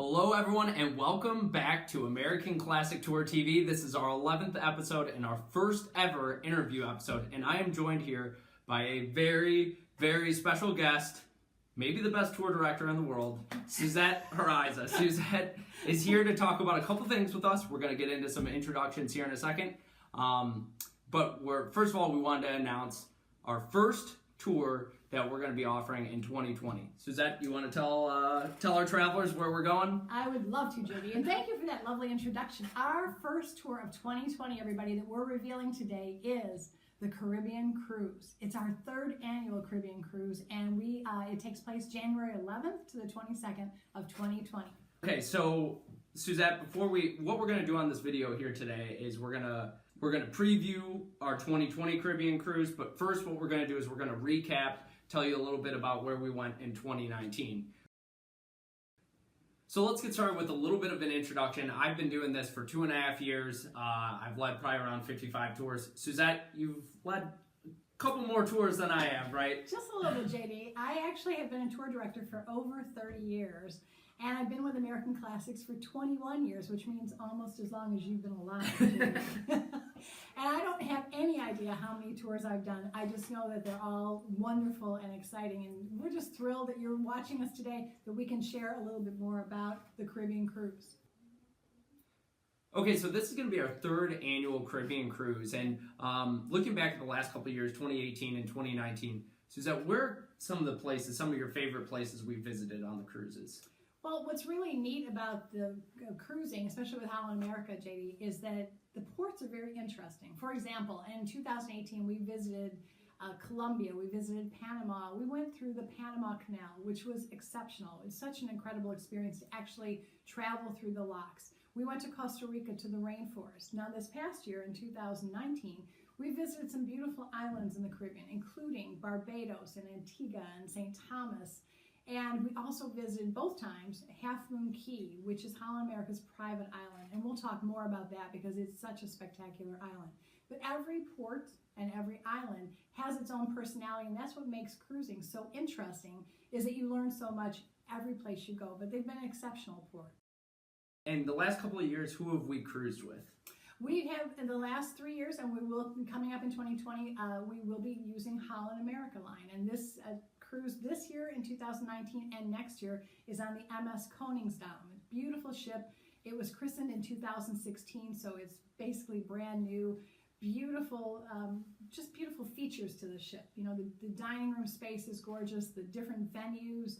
Hello everyone and welcome back to American Classic Tour TV. This is our 11th episode and our first ever interview episode, and I am joined here by a very, very special guest, maybe the best tour director in the world, Suzette Hariza. Suzette is here to talk about a couple things with us. We're going to get into some introductions here in a second. But first of all, we wanted to announce our first tour that we're going to be offering in 2020. Suzette, you want to tell our travelers where we're going? I would love to, Jody, and thank you for that lovely introduction. Our first tour of 2020, everybody, that we're revealing today is the Caribbean Cruise. It's our third annual Caribbean Cruise, and it takes place January 11th to the 22nd of 2020. Okay, so Suzette, what we're going to do on this video here today is we're going to preview our 2020 Caribbean Cruise, but first what we're going to do is we're going to recap, tell you a little bit about where we went in 2019. So let's get started with a little bit of an introduction. I've been doing this for 2.5 years. I've led probably around 55 tours. Suzette, you've led a couple more tours than I have, right? Just a little, JD. I actually have been a tour director for over 30 years. And I've been with American Classics for 21 years, which means almost as long as you've been alive. And I don't have any idea how many tours I've done. I just know that they're all wonderful and exciting. And we're just thrilled that you're watching us today, that we can share a little bit more about the Caribbean Cruise. Okay, so this is going to be our third annual Caribbean Cruise. And looking back at the last couple of years, 2018 and 2019, Suzette, where are some of your favorite places we visited on the cruises? Well, what's really neat about the cruising, especially with Holland America, JD, is that the ports are very interesting. For example, in 2018, we visited Colombia, we visited Panama, we went through the Panama Canal, which was exceptional. It's such an incredible experience to actually travel through the locks. We went to Costa Rica to the rainforest. Now, this past year, in 2019, we visited some beautiful islands in the Caribbean, including Barbados and Antigua and St. Thomas. And we also visited both times Half Moon Cay, which is Holland America's private island. And we'll talk more about that because it's such a spectacular island. But every port and every island has its own personality, and that's what makes cruising so interesting, is that you learn so much every place you go. But they've been an exceptional port. And the last couple of years, who have we cruised with? We have, in the last 3 years, and we will, coming up in 2020, we will be using Holland America line. And this cruise this year in 2019 and next year is on the MS Koningsdam. Beautiful ship. It was christened in 2016, so it's basically brand new. Beautiful, just beautiful features to the ship. You know, the dining room space is gorgeous, the different venues,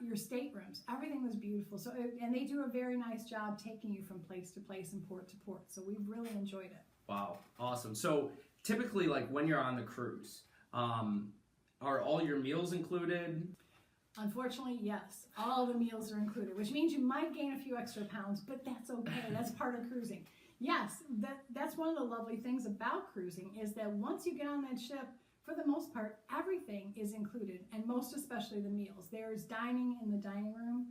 your staterooms, everything was beautiful. So, and they do a very nice job taking you from place to place and port to port. So we've really enjoyed it. Wow, awesome. So typically, like when you're on the cruise, are all your meals included? Unfortunately, yes. All the meals are included, which means you might gain a few extra pounds, but that's okay. That's part of cruising. Yes, that's one of the lovely things about cruising is that once you get on that ship, for the most part, everything is included, and most especially the meals. There's dining in the dining room,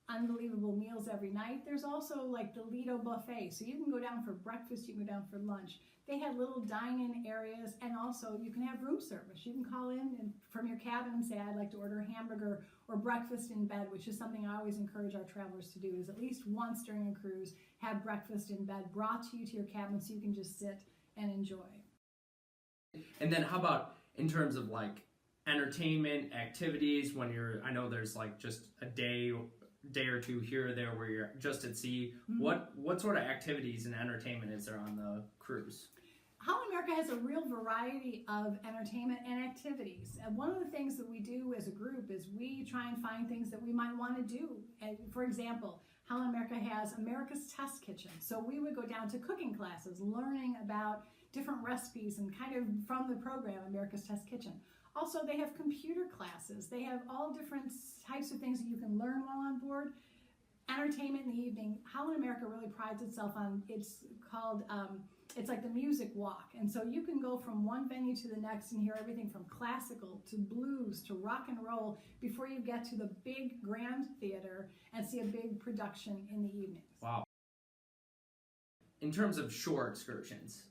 unbelievable meals every night. There's also like the Lido buffet, so you can go down for breakfast, you can go down for lunch. They have little dine-in areas, and also you can have room service. You can call in and from your cabin and say, I'd like to order a hamburger or breakfast in bed, which is something I always encourage our travelers to do, is at least once during a cruise, have breakfast in bed brought to you to your cabin so you can just sit and enjoy. And then how about in terms of like entertainment, activities, I know there's like just a day or two here or there where you're just at sea. Mm-hmm. What sort of activities and entertainment is there on the cruise? Holland America has a real variety of entertainment and activities. And one of the things that we do as a group is we try and find things that we might want to do. And for example, Holland America has America's Test Kitchen. So we would go down to cooking classes, learning about different recipes and kind of from the program, America's Test Kitchen. Also, they have computer classes. They have all different types of things that you can learn while on board. Entertainment in the evening. Holland America really prides itself on, it's called, it's like the music walk. And so you can go from one venue to the next and hear everything from classical to blues to rock and roll before you get to the big grand theater and see a big production in the evenings. Wow. In terms of shore excursions,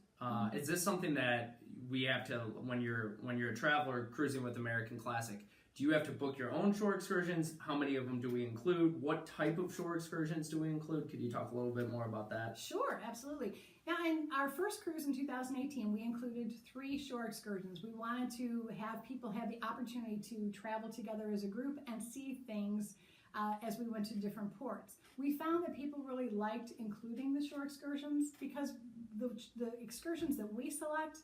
is this something that we have to, when you're a traveler cruising with American Classic, Do you have to book your own shore excursions? How many of them do we include? What type of shore excursions do we include? Could you talk a little bit more about that? Sure, absolutely. Now, in our first cruise in 2018, we included 3 shore excursions. We wanted to have people have the opportunity to travel together as a group and see things as we went to different ports. We found that people really liked including the shore excursions because the excursions that we select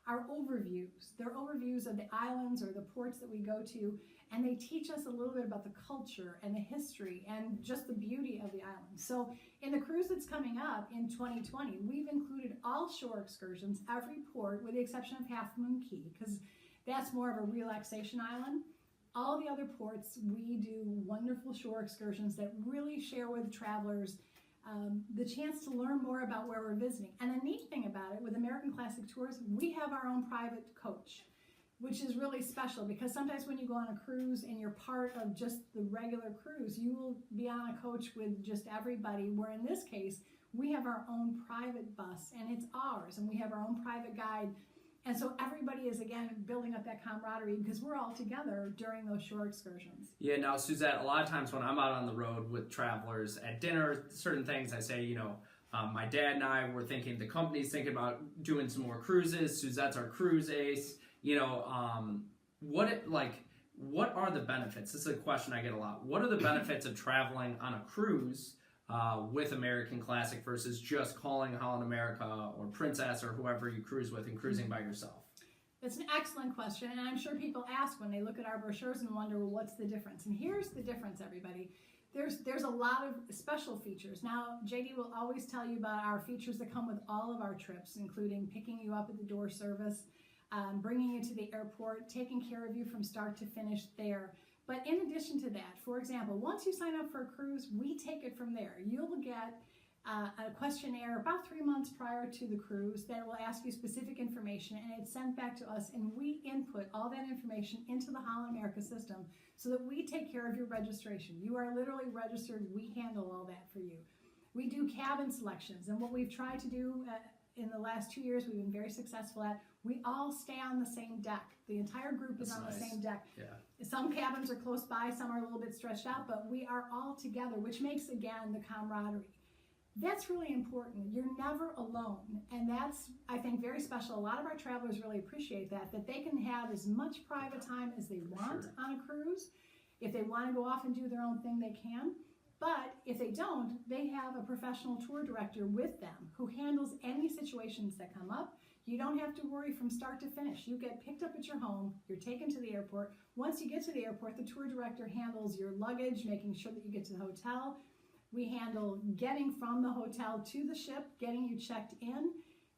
are overviews. They're overviews of the islands or the ports that we go to, and they teach us a little bit about the culture and the history and just the beauty of the island. So in the cruise that's coming up in 2020, we've included all shore excursions, every port, with the exception of Half Moon Cay, because that's more of a relaxation island. All the other ports, we do wonderful shore excursions that really share with travelers the chance to learn more about where we're visiting. And the neat thing about it, with American Classic Tours, we have our own private coach, which is really special because sometimes when you go on a cruise and you're part of just the regular cruise, you will be on a coach with just everybody, where in this case, we have our own private bus and it's ours, and we have our own private guide. And so everybody is, again, building up that camaraderie because we're all together during those shore excursions. Yeah, now, Suzette, a lot of times when I'm out on the road with travelers at dinner, certain things I say, my dad and I were thinking, the company's thinking about doing some more cruises. Suzette's our cruise ace. What are the benefits? This is a question I get a lot. What are the benefits of traveling on a cruise with American Classic versus just calling Holland America or Princess or whoever you cruise with and cruising by yourself? It's an excellent question, and I'm sure people ask when they look at our brochures and wonder, well, what's the difference? And here's the difference, everybody. There's a lot of special features. Now, JD will always tell you about our features that come with all of our trips, including picking you up at the door service, bringing you to the airport, taking care of you from start to finish there. But in addition to that, for example, once you sign up for a cruise, we take it from there. You'll get a questionnaire about 3 months prior to the cruise that will ask you specific information, and it's sent back to us, and we input all that information into the Holland America system so that we take care of your registration. You are literally registered. We handle all that for you. We do cabin selections, and what we've tried to do in the last 2 years, we've been very successful at, we all stay on the same deck. The entire group is on the same deck. Yeah. Some cabins are close by, some are a little bit stretched out, but we are all together, which makes, again, the camaraderie. That's really important. You're never alone, and that's, I think, very special. A lot of our travelers really appreciate that they can have as much private time as they want on a cruise. If they want to go off and do their own thing, they can. But if they don't, they have a professional tour director with them who handles any situations that come up. You don't have to worry from start to finish. You get picked up at your home, you're taken to the airport. Once you get to the airport, the tour director handles your luggage, making sure that you get to the hotel. We handle getting from the hotel to the ship, getting you checked in,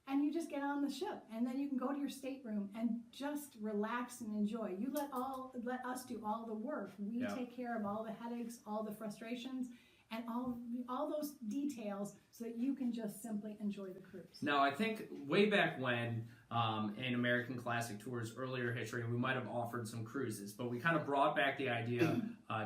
and you just get on the ship. And then you can go to your stateroom and just relax and enjoy. You let us do all the work. We take care of all the headaches, all the frustrations, and all those details so that you can just simply enjoy the cruise. Now, I think way back when, in American Classic Tours' earlier history, we might have offered some cruises, but we kind of brought back the idea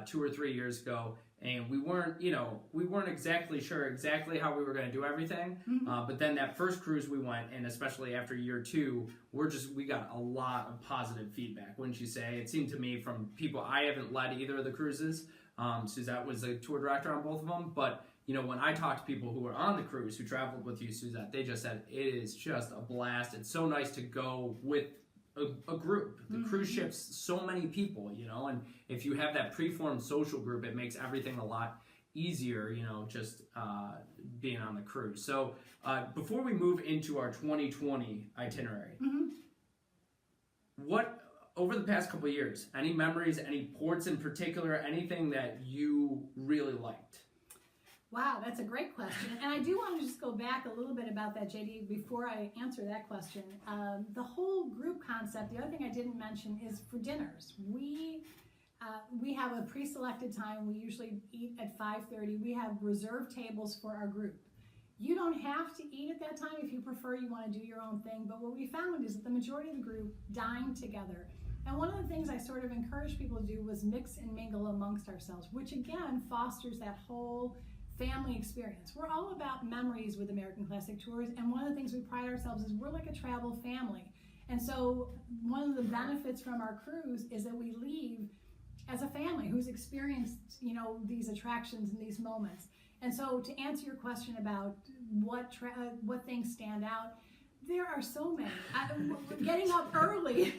2 or 3 years ago, and we weren't exactly sure exactly how we were going to do everything. But then that first cruise we went, and especially after year 2, we got a lot of positive feedback, wouldn't you say? It seemed to me from people, I haven't led either of the cruises. Suzette was the tour director on both of them, but when I talked to people who were on the cruise who traveled with you, Suzette, they just said it is just a blast. It's so nice to go with a group. The cruise ship's so many people, and if you have that preformed social group, it makes everything a lot easier, just being on the cruise. So before we move into our 2020 itinerary, what over the past couple of years, any memories, any ports in particular, anything that you really liked? Wow, that's a great question. And I do want to just go back a little bit about that, JD, before I answer that question. The whole group concept, the other thing I didn't mention is for dinners. We have a pre-selected time. We usually eat at 5:30. We have reserved tables for our group. You don't have to eat at that time if you prefer, you want to do your own thing. But what we found is that the majority of the group dine together. And one of the things I sort of encouraged people to do was mix and mingle amongst ourselves, which again fosters that whole family experience. We're all about memories with American Classic Tours, and one of the things we pride ourselves is we're like a travel family. And so one of the benefits from our cruise is that we leave as a family who's experienced, these attractions and these moments. And so to answer your question about what things stand out, there are so many. We're getting up early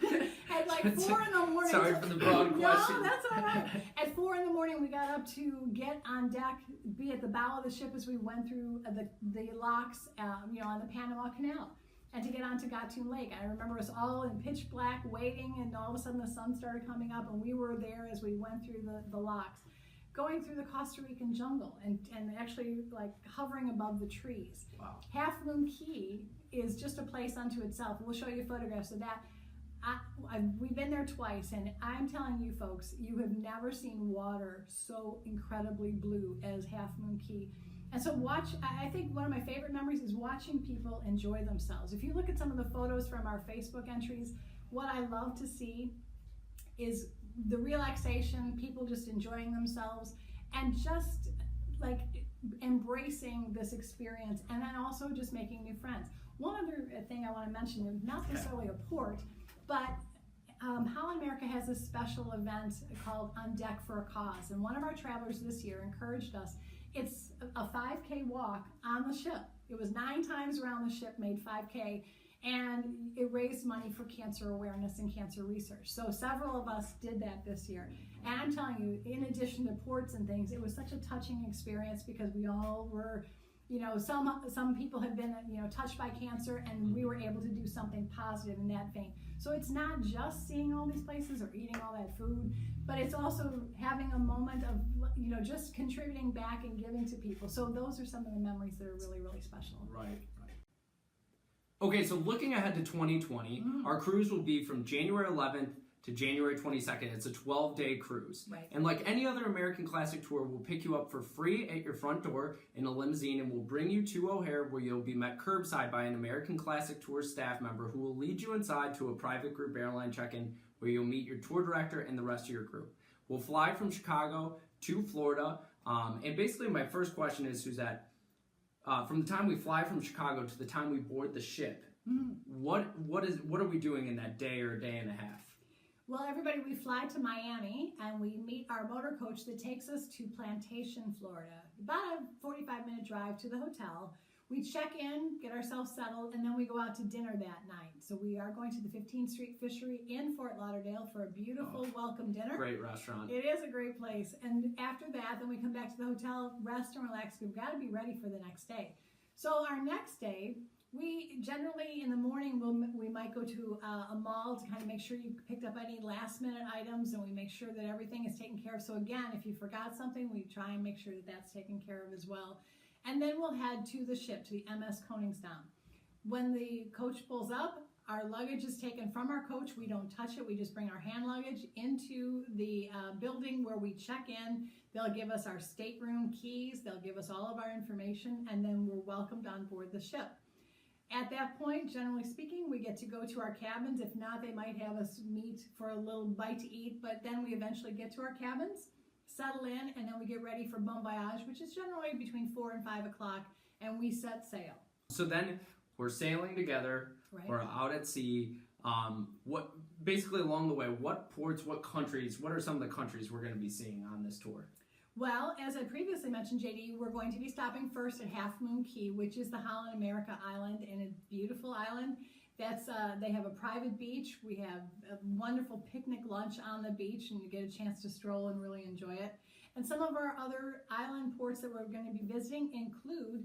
at like 4 in the morning. Sorry for the broad question. No, that's all right. At 4 in the morning, we got up to get on deck, be at the bow of the ship as we went through the locks, on the Panama Canal, and to get onto Gatun Lake. I remember us all in pitch black waiting, and all of a sudden the sun started coming up, and we were there as we went through the locks, going through the Costa Rican jungle and actually like hovering above the trees. Wow. Half Moon Cay is just a place unto itself. We'll show you photographs of that. We've been there twice, and I'm telling you folks, you have never seen water so incredibly blue as Half Moon Cay. And so I think one of my favorite memories is watching people enjoy themselves. If you look at some of the photos from our Facebook entries, what I love to see is the relaxation, people just enjoying themselves, and just like embracing this experience, and then also just making new friends. One other thing I want to mention, not necessarily a port, but Holland America has a special event called On Deck for a Cause, and one of our travelers this year encouraged us. It's a 5K walk on the ship. It was 9 times around the ship, made 5K, and it raised money for cancer awareness and cancer research. So several of us did that this year. And I'm telling you, in addition to ports and things, it was such a touching experience because we all were, some people have been, touched by cancer, and we were able to do something positive in that vein. So it's not just seeing all these places or eating all that food, but it's also having a moment of, just contributing back and giving to people. So those are some of the memories that are really, really special. Right. Okay, so looking ahead to 2020, our cruise will be from January 11th to January 22nd. It's a 12-day cruise. Right. And like any other American Classic tour, we'll pick you up for free at your front door in a limousine, and we'll bring you to O'Hare, where you'll be met curbside by an American Classic Tour staff member who will lead you inside to a private group airline check-in where you'll meet your tour director and the rest of your crew. We'll fly from Chicago to Florida. And basically my first question is, Suzette, from the time we fly from Chicago to the time we board the ship, what are we doing in that day or a day and a half? Well, everybody, we fly to Miami and we meet our motor coach that takes us to Plantation, Florida. About a 45-minute drive to the hotel. We check in, get ourselves settled, and then we go out to dinner that night. So we are going to the 15th Street Fishery in Fort Lauderdale for a beautiful welcome dinner. Great restaurant. It is a great place. And after that, then we come back to the hotel, rest and relax. We've got to be ready for the next day. So our next day, we generally in the morning we might go to a mall to kind of make sure you picked up any last minute items, and we make sure that everything is taken care of. So again, if you forgot something, we try and make sure that that's taken care of as well. And then we'll head to the ship, to the MS Koningsdam. When the coach pulls up, our luggage is taken from our coach. We don't touch it. We just bring our hand luggage into the building where we check in. They'll give us our stateroom keys. They'll give us all of our information, and then we're welcomed on board the ship. At that point, generally speaking, we get to go to our cabins. If not, they might have us meet for a little bite to eat, but then we eventually get to our cabins, settle in, and then we get ready for bon voyage, which is generally between 4 and 5 o'clock, and we set sail. So then we're sailing together, right. We're out at sea. What basically along the way, what ports, what countries, what are some of the countries we're going to be seeing on this tour? Well, as I previously mentioned, JD, we're going to be stopping first at Half Moon Cay, which is the Holland America island, and a beautiful island. That's they have a private beach. We have a wonderful picnic lunch on the beach, and you get a chance to stroll and really enjoy it. And some of our other island ports that we're going to be visiting include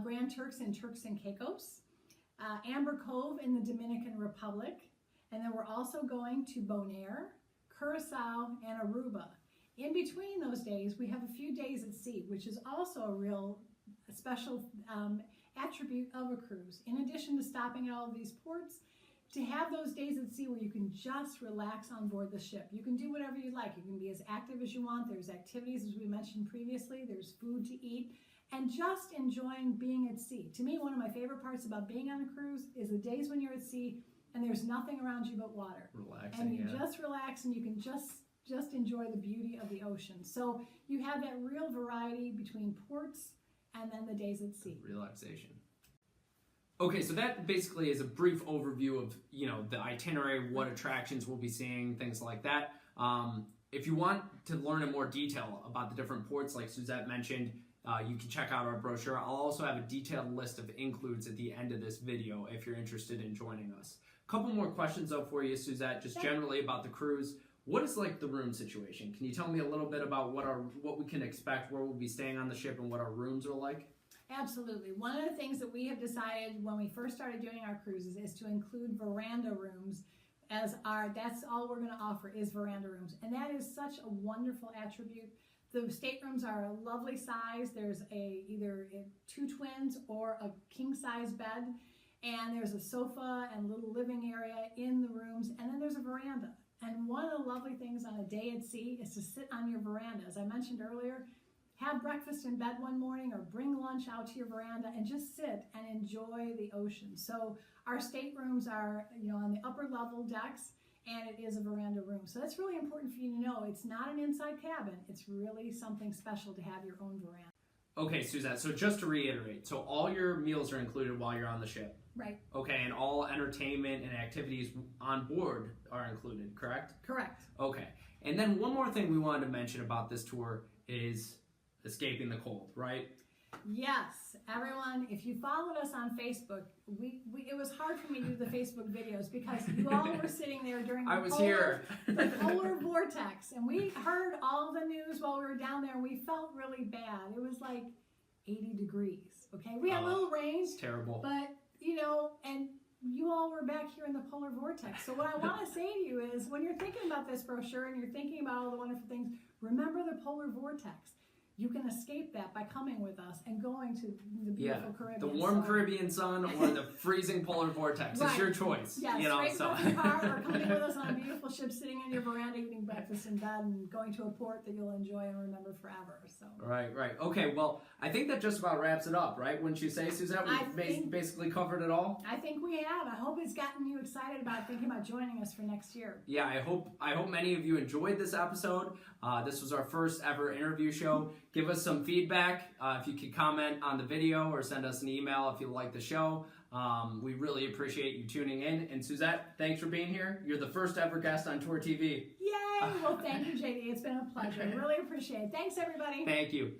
Grand Turks and Turks and Caicos, Amber Cove in the Dominican Republic, and then we're also going to Bonaire, Curacao, and Aruba. In between those days, we have a few days at sea, which is also a real special attribute of a cruise. In addition to stopping at all of these ports, to have those days at sea where you can just relax on board the ship. You can do whatever you like. You can be as active as you want. There's activities, as we mentioned previously. There's food to eat. And just enjoying being at sea. To me, one of my favorite parts about being on a cruise is the days when you're at sea and there's nothing around you but water. Relaxing, and you just relax, and you can just enjoy the beauty of the ocean. So you have that real variety between ports and then the days at sea. Relaxation. Okay, so that basically is a brief overview of, the itinerary, what attractions we'll be seeing, things like that. If you want to learn in more detail about the different ports, like Suzette mentioned, you can check out our brochure. I'll also have a detailed list of includes at the end of this video if you're interested in joining us. A couple more questions though for you, Suzette, just generally about the cruise. What is like the room situation? Can you tell me a little bit about what we can expect, where we'll be staying on the ship, and what our rooms are like? Absolutely. One of the things that we have decided when we first started doing our cruises is to include veranda rooms that's all we're going to offer is veranda rooms. And that is such a wonderful attribute. The staterooms are a lovely size. There's either 2 twins or a king size bed. And there's a sofa and little living area in the rooms. And then there's a veranda. And one of the lovely things on a day at sea is to sit on your veranda. As I mentioned earlier, have breakfast in bed one morning or bring lunch out to your veranda and just sit and enjoy the ocean. So our staterooms are, on the upper level decks, and it is a veranda room. So that's really important for you to know. It's not an inside cabin. It's really something special to have your own veranda. Okay, Suzette, so just to reiterate, so all your meals are included while you're on the ship? Right. Okay, and all entertainment and activities on board are included, correct? Correct. Okay, and then one more thing we wanted to mention about this tour is escaping the cold, right? Yes, everyone, if you followed us on Facebook, it was hard for me to do the Facebook videos because you all were sitting there during the polar vortex, and we heard all the news while we were down there, and we felt really bad. It was like 80 degrees, okay? We had a little rain. It's terrible. But, and you all were back here in the polar vortex. So what I want to say to you is when you're thinking about this brochure and you're thinking about all the wonderful things, remember the polar vortex. You can escape that by coming with us and going to the beautiful Caribbean. The warm Caribbean sun or the freezing polar vortex. Right. It's your choice. Yes, straight from the car or coming with us on a beautiful ship, sitting on your veranda, eating breakfast in bed, and going to a port that you'll enjoy and remember forever. So. Right. Okay, well, I think that just about wraps it up, right? Wouldn't you say, Suzette? We've basically covered it all? I think we have. I hope it's gotten you excited about thinking about joining us for next year. Yeah, I hope many of you enjoyed this episode. This was our first ever interview show. Give us some feedback if you could comment on the video or send us an email if you like the show. We really appreciate you tuning in. And Suzette, thanks for being here. You're the first ever guest on Tour TV. Yay! Well, thank you, JD. It's been a pleasure. Really appreciate it. Thanks, everybody. Thank you.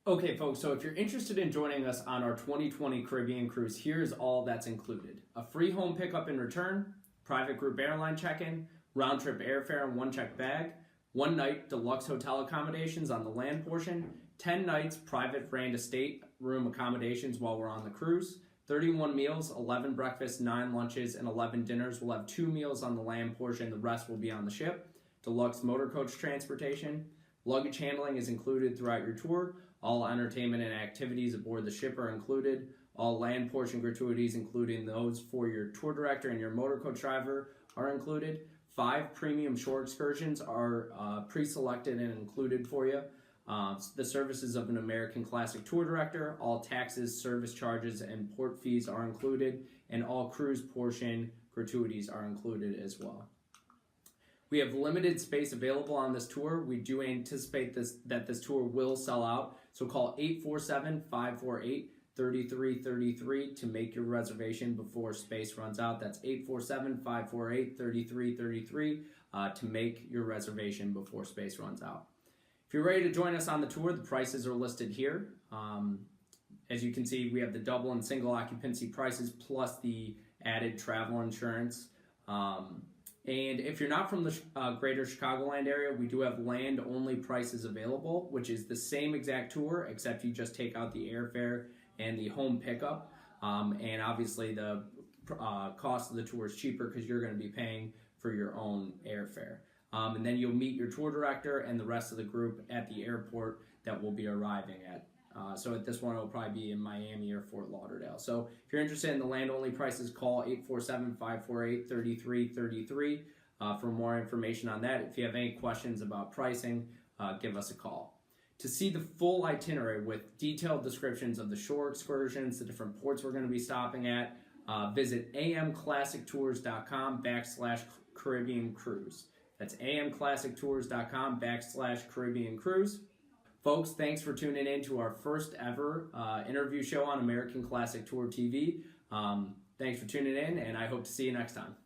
Okay, folks, so if you're interested in joining us on our 2020 Caribbean cruise, here's all that's included. A free home pickup and return, private group airline check-in, round-trip airfare and one checked bag, 1 night deluxe hotel accommodations on the land portion, 10 nights private veranda state room accommodations while we're on the cruise, 31 meals, 11 breakfasts, 9 lunches, and 11 dinners. We'll have 2 meals on the land portion, the rest will be on the ship. Deluxe motor coach transportation. Luggage handling is included throughout your tour. All entertainment and activities aboard the ship are included. All land portion gratuities, including those for your tour director and your motor coach driver, are included. 5 premium shore excursions are pre-selected and included for you. The services of an American Classic Tour Director, all taxes, service charges, and port fees are included, and all cruise portion gratuities are included as well. We have limited space available on this tour. We do anticipate that this tour will sell out, so call 847-548-3333 to make your reservation before space runs out. That's 847-548-3333 to make your reservation before space runs out. If you're ready to join us on the tour, the prices are listed here. As you can see, we have the double and single occupancy prices plus the added travel insurance. And if you're not from the greater Chicagoland area, we do have land-only prices available, which is the same exact tour, except you just take out the airfare and the home pickup. And obviously the cost of the tour is cheaper because you're going to be paying for your own airfare. And then you'll meet your tour director and the rest of the group at the airport that we'll be arriving at. So at this one, it'll probably be in Miami or Fort Lauderdale. So if you're interested in the land-only prices, call 847-548-3333 for more information on that. If you have any questions about pricing, give us a call. To see the full itinerary with detailed descriptions of the shore excursions, the different ports we're going to be stopping at, visit amclassictours.com/Caribbean Cruise. That's amclassictours.com/Caribbean Cruise. Folks, thanks for tuning in to our first ever interview show on American Classic Tour TV. Thanks for tuning in, and I hope to see you next time.